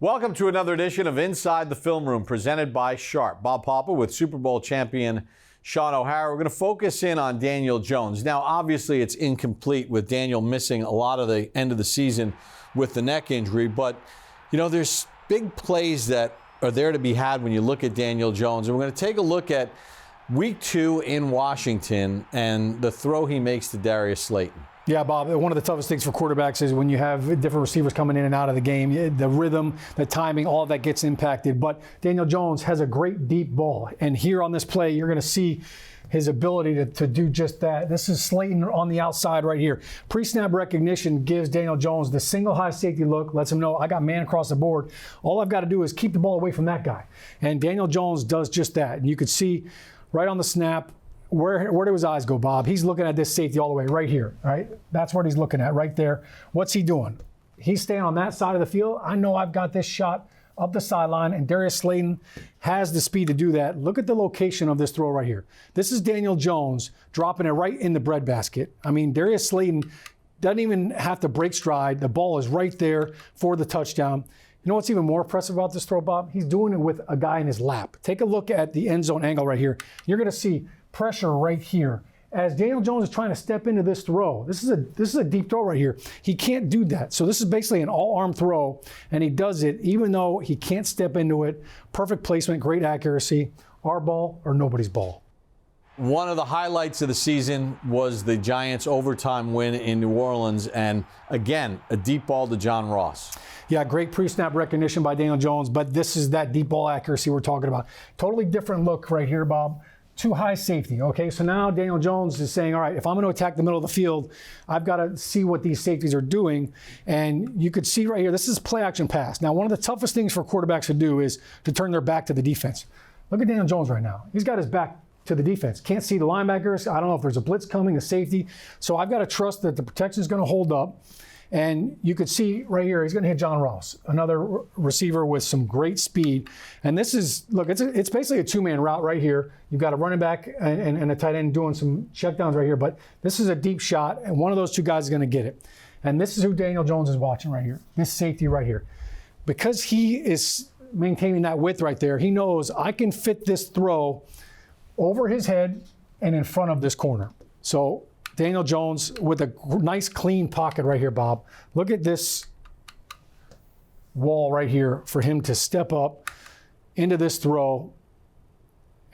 Welcome to another edition of Inside the Film Room, presented by Sharp. Bob Papa with Super Bowl champion Shaun O'Hara. We're going to focus in on Daniel Jones. Now, obviously, it's incomplete with Daniel missing a lot of the end of the season with the neck injury. But, you know, there's big plays that are there to be had when you look at Daniel Jones. And we're going to take a look at Week 2 in Washington and the throw he makes to Darius Slayton. Yeah, Bob, one of the toughest things for quarterbacks is when you have different receivers coming in and out of the game, the rhythm, the timing, all of that gets impacted. But Daniel Jones has a great deep ball. And here on this play, you're going to see his ability to do just that. This is Slayton on the outside right here. Pre-snap recognition gives Daniel Jones the single high safety look, lets him know I got man across the board. All I've got to do is keep the ball away from that guy. And Daniel Jones does just that. And you could see right on the snap, where do his eyes go, Bob? He's looking at this safety all the way right here, right? That's what he's looking at right there. What's he doing? He's staying on that side of the field. I know I've got this shot up the sideline, and Darius Slayton has the speed to do that. Look at the location of this throw right here. This is Daniel Jones dropping it right in the breadbasket. I mean, Darius Slayton doesn't even have to break stride. The ball is right there for the touchdown. You know what's even more impressive about this throw, Bob? He's doing it with a guy in his lap. Take a look at the end zone angle right here. You're going to see pressure right here as Daniel Jones is trying to step into this throw. This is a deep throw right here. He can't do that. So this is basically an all-arm throw, and he does it even though he can't step into it. Perfect placement, great accuracy. Our ball or nobody's ball. One of the highlights of the season was the Giants' overtime win in New Orleans, and again, a deep ball to John Ross. Yeah, great pre-snap recognition by Daniel Jones, but this is that deep ball accuracy we're talking about. Totally different look right here, Bob. Too high safety, okay? So now Daniel Jones is saying, all right, if I'm going to attack the middle of the field, I've got to see what these safeties are doing. And you could see right here, this is play action pass. Now, one of the toughest things for quarterbacks to do is to turn their back to the defense. Look at Daniel Jones right now. He's got his back to the defense. Can't see the linebackers. I don't know if there's a blitz coming, a safety. So I've got to trust that the protection is going to hold up. And you could see right here, he's going to hit John Ross, another receiver with some great speed. And this is, look, it's basically a two-man route right here. You've got a running back and a tight end doing some checkdowns right here. But this is a deep shot, and one of those two guys is going to get it. And this is who Daniel Jones is watching right here, this safety right here. Because he is maintaining that width right there, he knows I can fit this throw over his head and in front of this corner. So Daniel Jones with a nice clean pocket right here, Bob. Look at this wall right here for him to step up into this throw.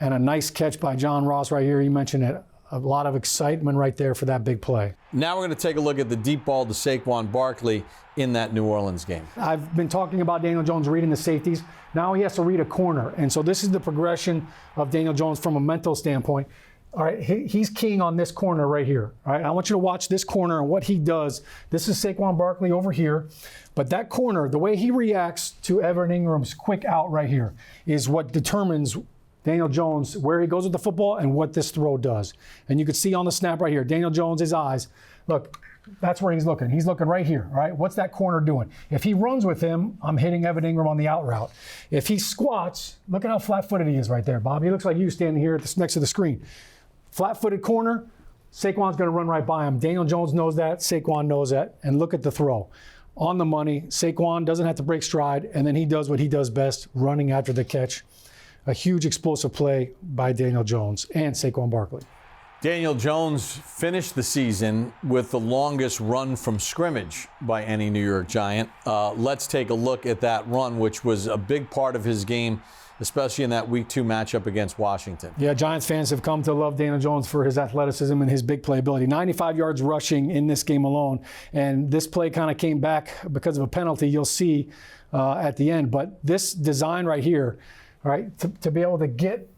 And a nice catch by John Ross right here. You mentioned it. A lot of excitement right there for that big play. Now we're going to take a look at the deep ball to Saquon Barkley in that New Orleans game. I've been talking about Daniel Jones reading the safeties. Now he has to read a corner. And so this is the progression of Daniel Jones from a mental standpoint. All right, he's keying on this corner right here. All right, I want you to watch this corner and what he does. This is Saquon Barkley over here. But that corner, the way he reacts to Evan Ingram's quick out right here is what determines Daniel Jones, where he goes with the football and what this throw does. And you can see on the snap right here, Daniel Jones, his eyes. Look, that's where he's looking. He's looking right here, right? What's that corner doing? If he runs with him, I'm hitting Evan Ingram on the out route. If he squats, look at how flat-footed he is right there, Bob. He looks like you standing here next to the screen. Flat-footed corner, Saquon's going to run right by him. Daniel Jones knows that. Saquon knows that. And look at the throw. On the money, Saquon doesn't have to break stride, and then he does what he does best, running after the catch. A huge explosive play by Daniel Jones and Saquon Barkley. Daniel Jones finished the season with the longest run from scrimmage by any New York Giant. Let's take a look at that run, which was a big part of his game, especially in that Week 2 matchup against Washington. Yeah, Giants fans have come to love Daniel Jones for his athleticism and his big play ability. 95 yards rushing in this game alone. And this play kind of came back because of a penalty you'll see at the end. But this design right here, all right, to be able to get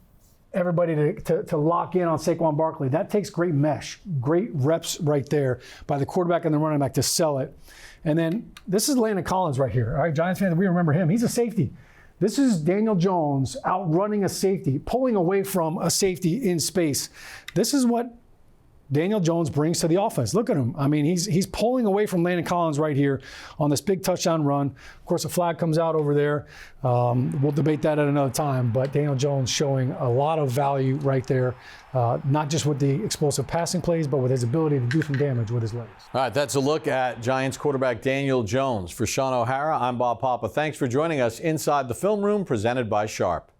everybody to lock in on Saquon Barkley, that takes great mesh, great reps right there by the quarterback and the running back to sell it. And then this is Landon Collins right here. All right, Giants fans, we remember him. He's a safety. This is Daniel Jones outrunning a safety, pulling away from a safety in space. This is what Daniel Jones brings to the offense. Look at him. I mean, he's pulling away from Landon Collins right here on this big touchdown run. Of course, a flag comes out over there. We'll debate that at another time. But Daniel Jones showing a lot of value right there, not just with the explosive passing plays, but with his ability to do some damage with his legs. All right, that's a look at Giants quarterback Daniel Jones. For Shaun O'Hara, I'm Bob Papa. Thanks for joining us inside the film room, presented by Sharp.